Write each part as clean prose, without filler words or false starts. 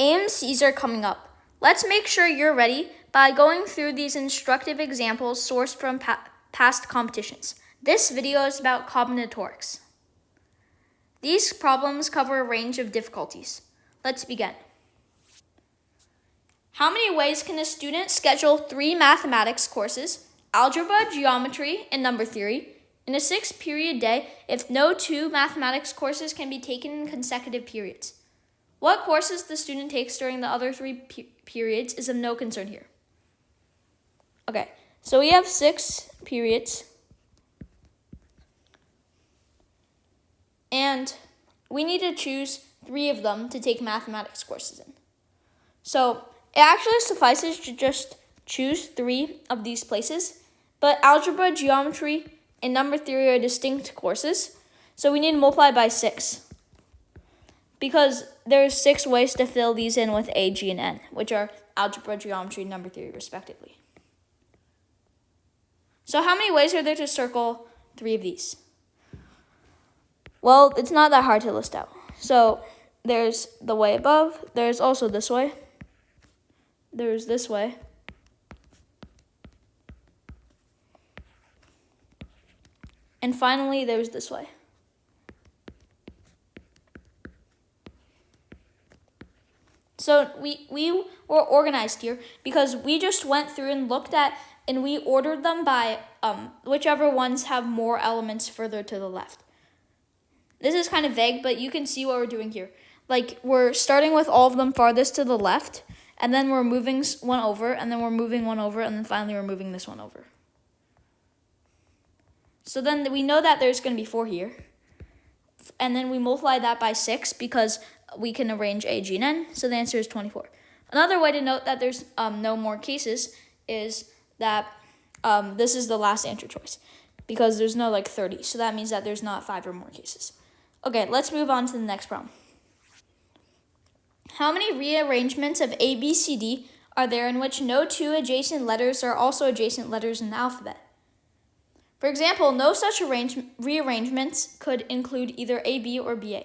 AMCs are coming up. Let's make sure you're ready by going through these instructive examples sourced from past competitions. This video is about combinatorics. These problems cover a range of difficulties. Let's begin. How many ways can a student schedule 3 mathematics courses, algebra, geometry, and number theory, in a 6-period day if no 2 mathematics courses can be taken in consecutive periods? What courses the student takes during the other 3 periods is of no concern here. Okay, so we have 6 periods, and we need to choose 3 of them to take mathematics courses in. So it actually suffices to just choose 3 of these places, but algebra, geometry, and number theory are distinct courses, so we need to multiply by 6. Because there's 6 ways to fill these in with A, G, and N, which are algebra, geometry, and number theory, respectively. So how many ways are there to circle 3 of these? Well, it's not that hard to list out. So there's the way above, there's also this way, there's this way, and finally there's this way. So we were organized here because we just went through and looked at and we ordered them by whichever ones have more elements further to the left. This is kind of vague, but you can see what we're doing here. Like, we're starting with all of them farthest to the left, and then we're moving one over, and then we're moving one over, and then finally we're moving this one over. So then we know that there's going to be 4 here. And then we multiply that by 6 because we can arrange A, G, and N. So the answer is 24. Another way to note that there's no more cases is that this is the last answer choice because there's no 30. So that means that there's not 5 or more cases. Okay, let's move on to the next problem. How many rearrangements of A, B, C, D are there in which no 2 adjacent letters are also adjacent letters in the alphabet? For example, no such rearrangements could include either AB or BA.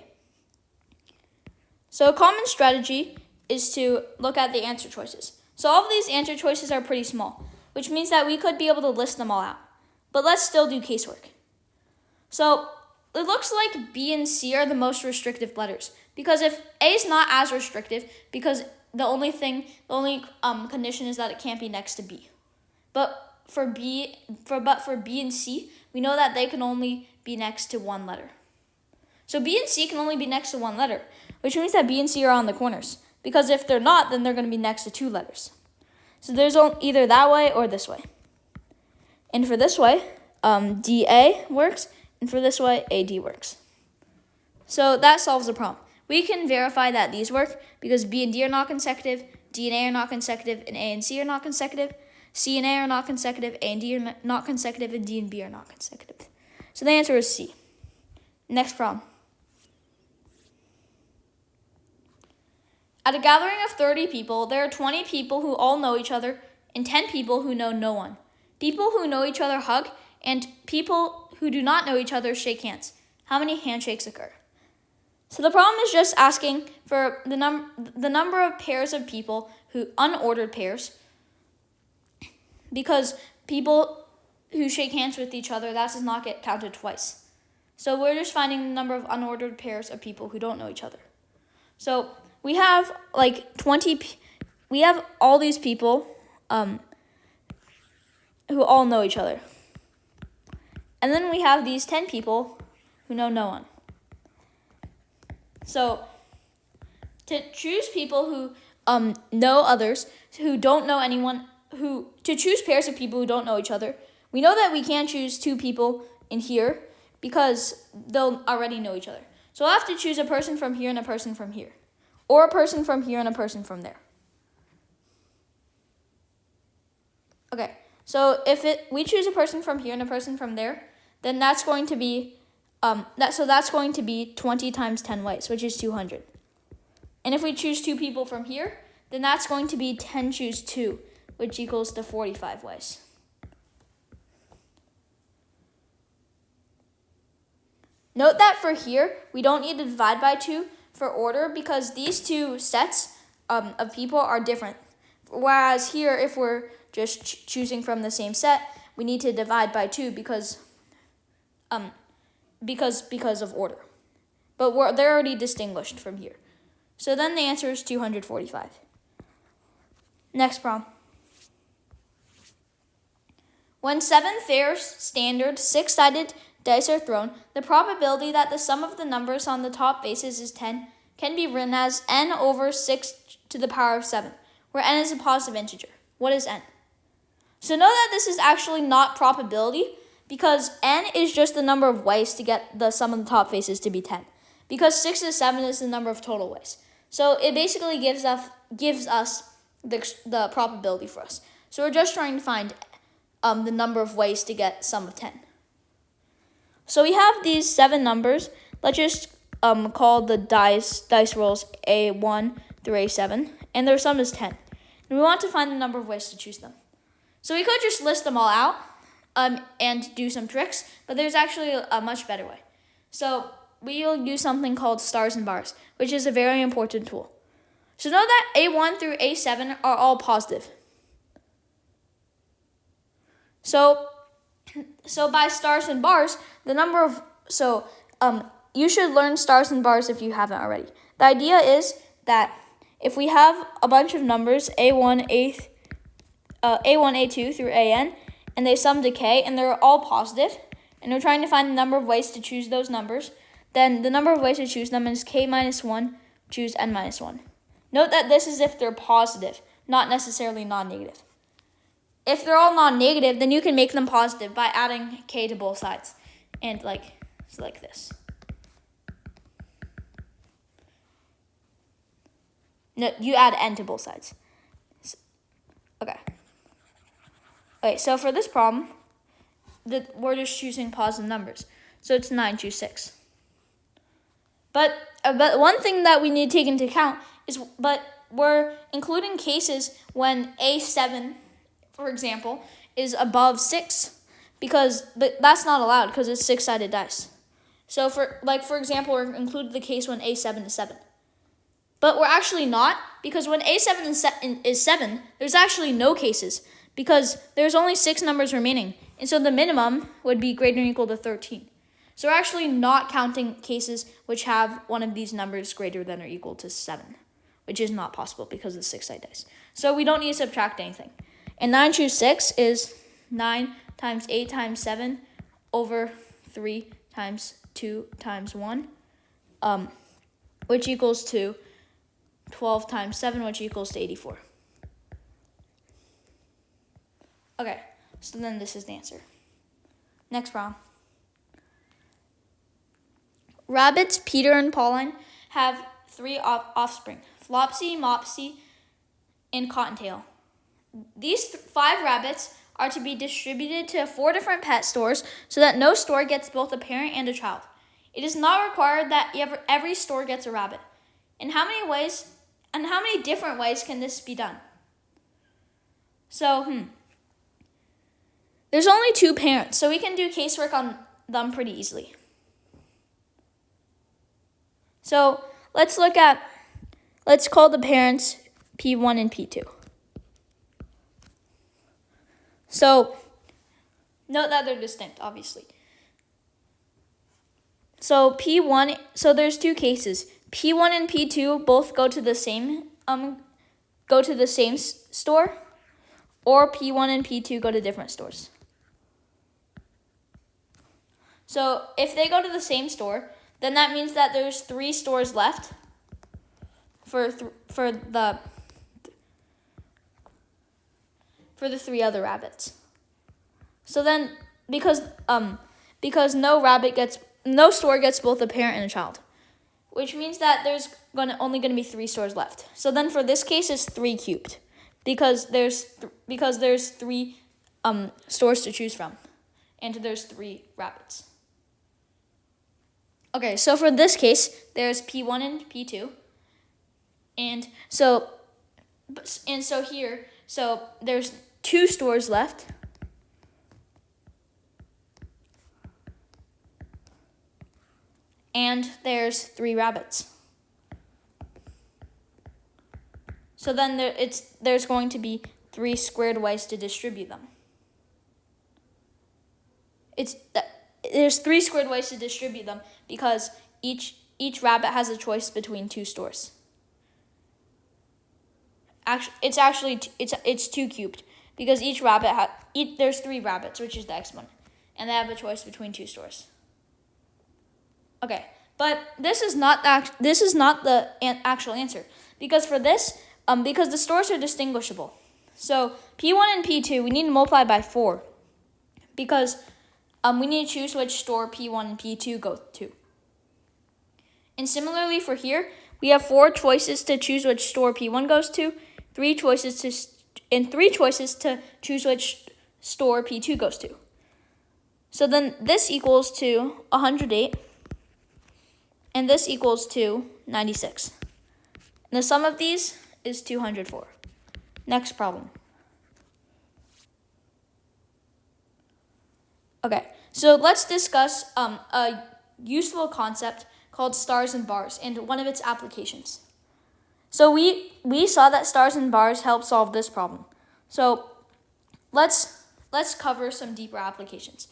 So a common strategy is to look at the answer choices. So all of these answer choices are pretty small, which means that we could be able to list them all out. But let's still do casework. So it looks like B and C are the most restrictive letters, because if A is not as restrictive, because the only condition is that it can't be next to B. But for B and C, we know that they can only be next to 1 letter. So B and C can only be next to 1 letter, which means that B and C are on the corners. Because if they're not, then they're going to be next to 2 letters. So there's either that way or this way. And for this way, DA works, and for this way, AD works. So that solves the problem. We can verify that these work because B and D are not consecutive, D and A are not consecutive, and A and C are not consecutive. C and A are not consecutive, A and D are not consecutive, and D and B are not consecutive. So the answer is C. Next problem. At a gathering of 30 people, there are 20 people who all know each other and 10 people who know no one. People who know each other hug, and people who do not know each other shake hands. How many handshakes occur? So the problem is just asking for the number of pairs of people unordered pairs, because people who shake hands with each other, that does not get counted twice. So we're just finding the number of unordered pairs of people who don't know each other. So we have we have all these people who all know each other. And then we have these 10 people who know no one. So to choose people who know others, who don't know anyone, to choose pairs of people who don't know each other, we know that we can't choose 2 people in here because they'll already know each other. So we'll have to choose a person from here and a person from here, or a person from here and a person from there. Okay, so if we choose a person from here and a person from there, then that's going to be that's going to be 20 times 10 ways, which is 200. And if we choose 2 people from here, then that's going to be 10 choose 2, which equals to 45 ways. Note that for here, we don't need to divide by 2 for order because these 2 sets of people are different. Whereas here, if we're just choosing from the same set, we need to divide by 2 because of order. But they're already distinguished from here. So then the answer is 245. Next problem. When 7 fair standard 6-sided dice are thrown, the probability that the sum of the numbers on the top faces is 10 can be written as n over 6 to the power of 7, where n is a positive integer. What is n? So know that this is actually not probability, because n is just the number of ways to get the sum of the top faces to be 10. Because 6 to 7 is the number of total ways. So it basically gives us the probability for us. So we're just trying to find the number of ways to get sum of 10. So we have these 7 numbers. Let's just call the dice rolls A1 through A7, and their sum is 10. And we want to find the number of ways to choose them. So we could just list them all out and do some tricks, but there's actually a much better way. So we'll use something called stars and bars, which is a very important tool. So know that A1 through A7 are all positive. So by stars and bars, you should learn stars and bars if you haven't already. The idea is that if we have a bunch of numbers, A1, A2 through AN, and they sum to K, and they're all positive, and we're trying to find the number of ways to choose those numbers, then the number of ways to choose them is K minus 1, choose N minus 1. Note that this is if they're positive, not necessarily non-negative. If they're all non-negative, then you can make them positive by adding K to both sides, and like this. No, you add N to both sides. Okay, so for this problem, we're just choosing positive numbers. So it's 9, choose 6. But one thing that we need to take into account is, we're including cases when A7, for example, is above 6, but that's not allowed because it's 6-sided dice. So for example, we're included the case when A7 is 7. But we're actually not, because when A7 is 7, there's actually no cases, because there's only 6 numbers remaining, and so the minimum would be greater than or equal to 13. So we're actually not counting cases which have one of these numbers greater than or equal to 7, which is not possible because of 6-sided dice. So we don't need to subtract anything. And 9 choose 6 is 9 times 8 times 7 over 3 times 2 times 1, which equals to 12 times 7, which equals to 84. Okay, so then this is the answer. Next problem. Rabbits Peter and Pauline have 3 offspring, Flopsy, Mopsy, and Cottontail. These 5 rabbits are to be distributed to 4 different pet stores so that no store gets both a parent and a child. It is not required that every store gets a rabbit. In how many different ways can this be done? So, there's only 2 parents, so we can do casework on them pretty easily. So, let's call the parents P1 and P2. So, note that they're distinct, obviously. So there's 2 cases. P1 and P2 both go to the same store, or P1 and P2 go to different stores. So if they go to the same store, then that means that there's 3 stores left for the 3 other rabbits. So then because no store gets both a parent and a child, which means that there's only going to be 3 stores left. So then for this case, it's 3 cubed, because there's 3 stores to choose from, and there's 3 rabbits. Okay, so for this case, there's P1 and P2, and so there's 2 stores left. And there's 3 rabbits. So then there's going to be 3 squared ways to distribute them. There's 3 squared ways to distribute them because each rabbit has a choice between 2 stores. It's 2 cubed because each rabbit there's 3 rabbits, which is the exponent, and they have a choice between 2 stores. Okay, but this is not the actual answer because for this, because the stores are distinguishable. So P1 and P2 we need to multiply by 4 because we need to choose which store P1 and P2 go to. And similarly for here, we have 4 choices to choose which store P1 goes to, 3 choices to choose which store P2 goes to. So then this equals to 108, and this equals to 96. And the sum of these is 204. Next problem. Okay, so let's discuss a useful concept called stars and bars and one of its applications. So we saw that stars and bars help solve this problem. So let's cover some deeper applications.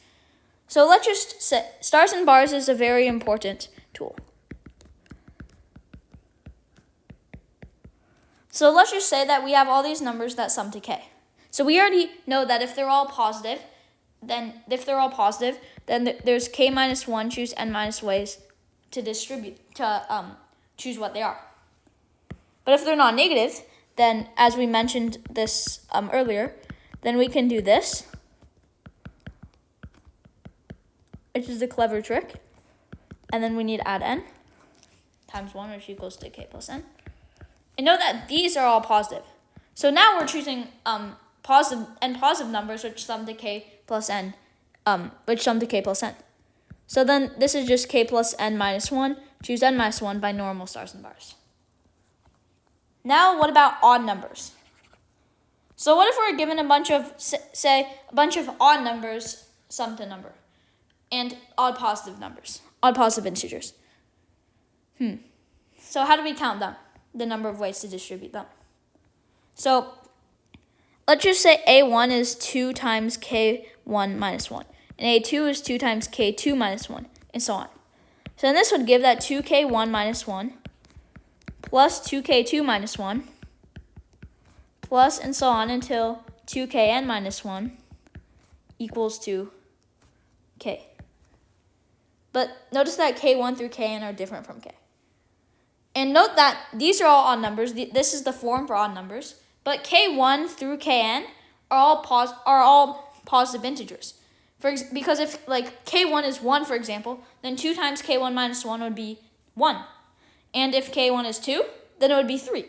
So let's just say stars and bars is a very important tool. So let's just say that we have all these numbers that sum to k. So we already know that if they're all positive, then there's k minus 1 choose n minus ways to choose what they are. But if they're not negative, then as we mentioned this earlier, then we can do this, which is a clever trick. And then we need to add n times 1, which equals to k plus n. And note that these are all positive. So now we're choosing positive numbers which sum to k plus n, So then this is just k plus n minus 1. Choose n minus 1 by normal stars and bars. Now what about odd numbers? So what if we're given a bunch of odd numbers sum to number and odd positive integers? So how do we count them? The number of ways to distribute them. So let's just say A1 is 2 times K1 minus 1. And A2 is 2 times K2 minus 1, and so on. So then this would give that 2K1 minus 1 plus 2K2 minus 1 plus and so on until 2Kn minus 1 equals to K. But notice that K1 through Kn are different from K. And note that these are all odd numbers. This is the form for odd numbers. But K1 through Kn are all positive integers. Because if K1 is 1, for example, then 2 times K1 minus 1 would be 1. And if K1 is 2, then it would be 3.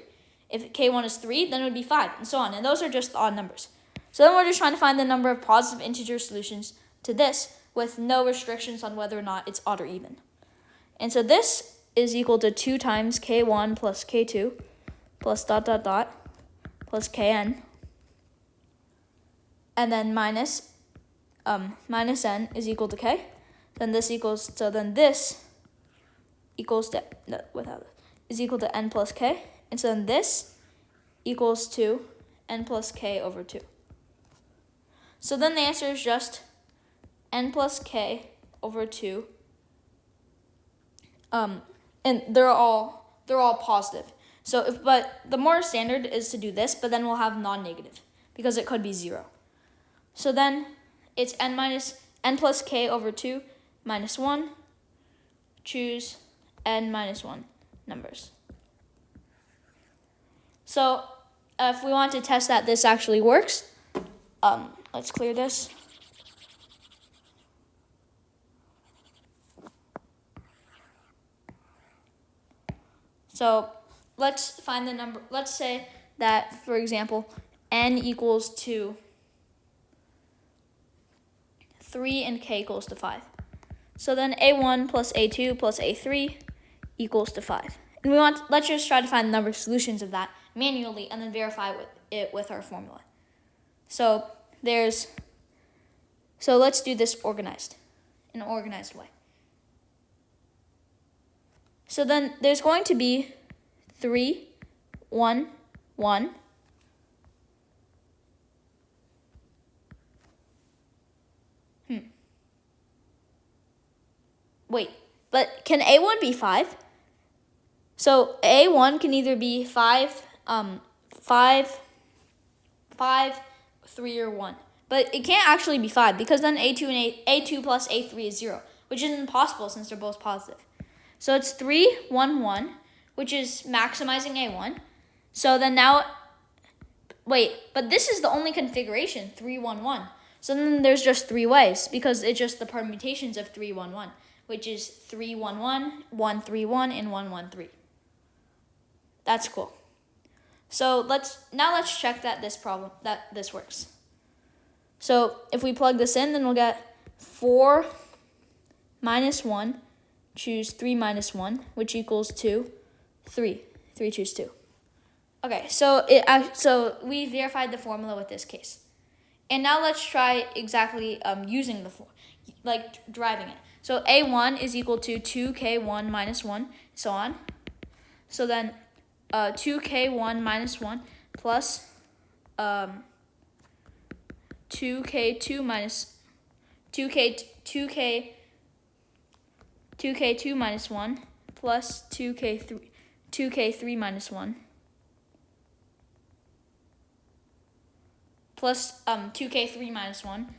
If K1 is 3, then it would be 5, and so on. And those are just the odd numbers. So then we're just trying to find the number of positive integer solutions to this with no restrictions on whether or not it's odd or even. And so this is equal to 2 times K1 plus K2 plus ... plus Kn. And then minus n is equal to K. Then this equals to is equal to n plus K. And so then this equals to n plus K over 2. So then the answer is just n plus K over 2. And they're all positive. But the more standard is to do this, but then we'll have non-negative because it could be 0. So then it's n plus K over 2 minus 1. Choose n minus 1 numbers. So if we want to test that this actually works, let's clear this. So let's find the number. Let's say that, for example, n equals to 3 and k equals to 5. So then a1 plus a2 plus a3 equals to 5. And let's just try to find the number of solutions of that manually and then verify it with our formula. So let's do this in an organized way. So then there's going to be 3, 1, 1. Wait, but can A1 be 5? So A1 can either be 5, 3, or 1. But it can't actually be 5 because then A2 and A2 plus A3 is 0, which is impossible since they're both positive. So it's 3, 1, 1, which is maximizing A1. So then now, wait, but this is the only configuration, 3, 1, 1. So then there's just 3 ways because it's just the permutations of 3, 1, 1, which is 3, 1, 1, 1, 3, 1, and 1, 1, 3. That's cool. So let's check that this works. So if we plug this in, then we'll get 4 minus 1, choose 3 minus 1, which equals 2, 3. 3, choose 2. Okay, so we verified the formula with this case. And now let's try exactly using deriving it. So A1 is equal to 2k1 minus 1, so on. So then 2k1 minus 1 plus 2k2 minus 2k2 minus 1 plus 2k3 minus 1 plus 2k3 minus 1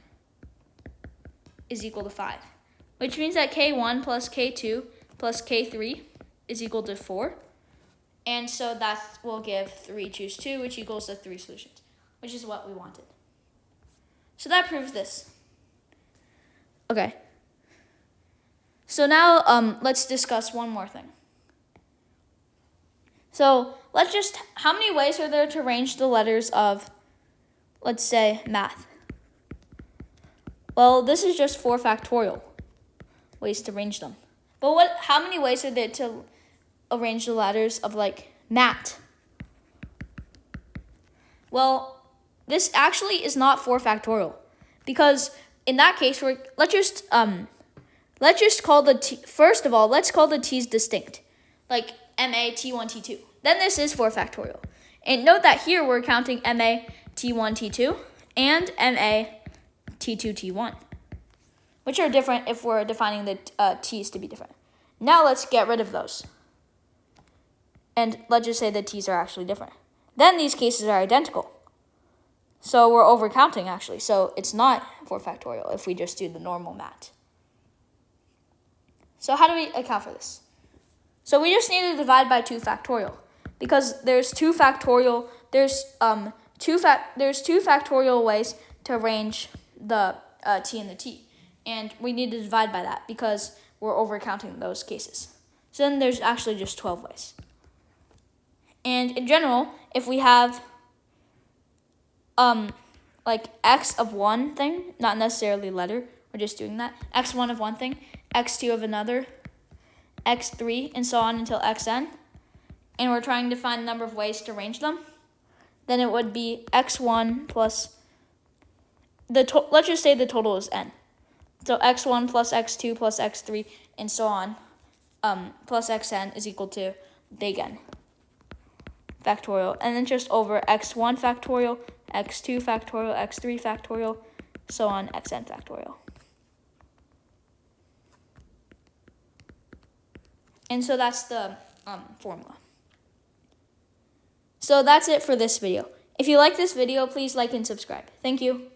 is equal to 5, which means that k1 plus k2 plus k3 is equal to 4. And so that will give 3 choose 2, which equals the 3 solutions, which is what we wanted. So that proves this. Okay. So now let's discuss one more thing. So how many ways are there to arrange the letters of, let's say, math? Well, this is just 4 factorial ways to arrange them. But how many ways are there to arrange the letters of mat? Well, this actually is not 4 factorial because in that case let's just call the first of all, let's call the t's distinct, like MA T1 T2. Then this is 4 factorial. And note that here we're counting MA T1 T2 and MA T2 T1, which are different if we're defining the t's to be different. Now let's get rid of those. And let's just say the t's are actually different. Then these cases are identical. So we're overcounting, actually. So it's not 4 factorial if we just do the normal mat. So how do we account for this? So we just need to divide by 2 factorial. Because there's 2 factorial ways to arrange the t and the t. And we need to divide by that because we're overcounting those cases. So then there's actually just 12 ways. And in general, if we have x of one thing, not necessarily letter, we're just doing that, x1 of one thing, x2 of another, x3, and so on until xn, and we're trying to find the number of ways to arrange them, then it would be x1 plus, let's just say the total is n. So x1 plus x2 plus x3, and so on, plus xn is equal to big N factorial, and then just over x1 factorial, x2 factorial, x3 factorial, so on, xn factorial. And so that's the formula. So that's it for this video. If you like this video, please like and subscribe. Thank you.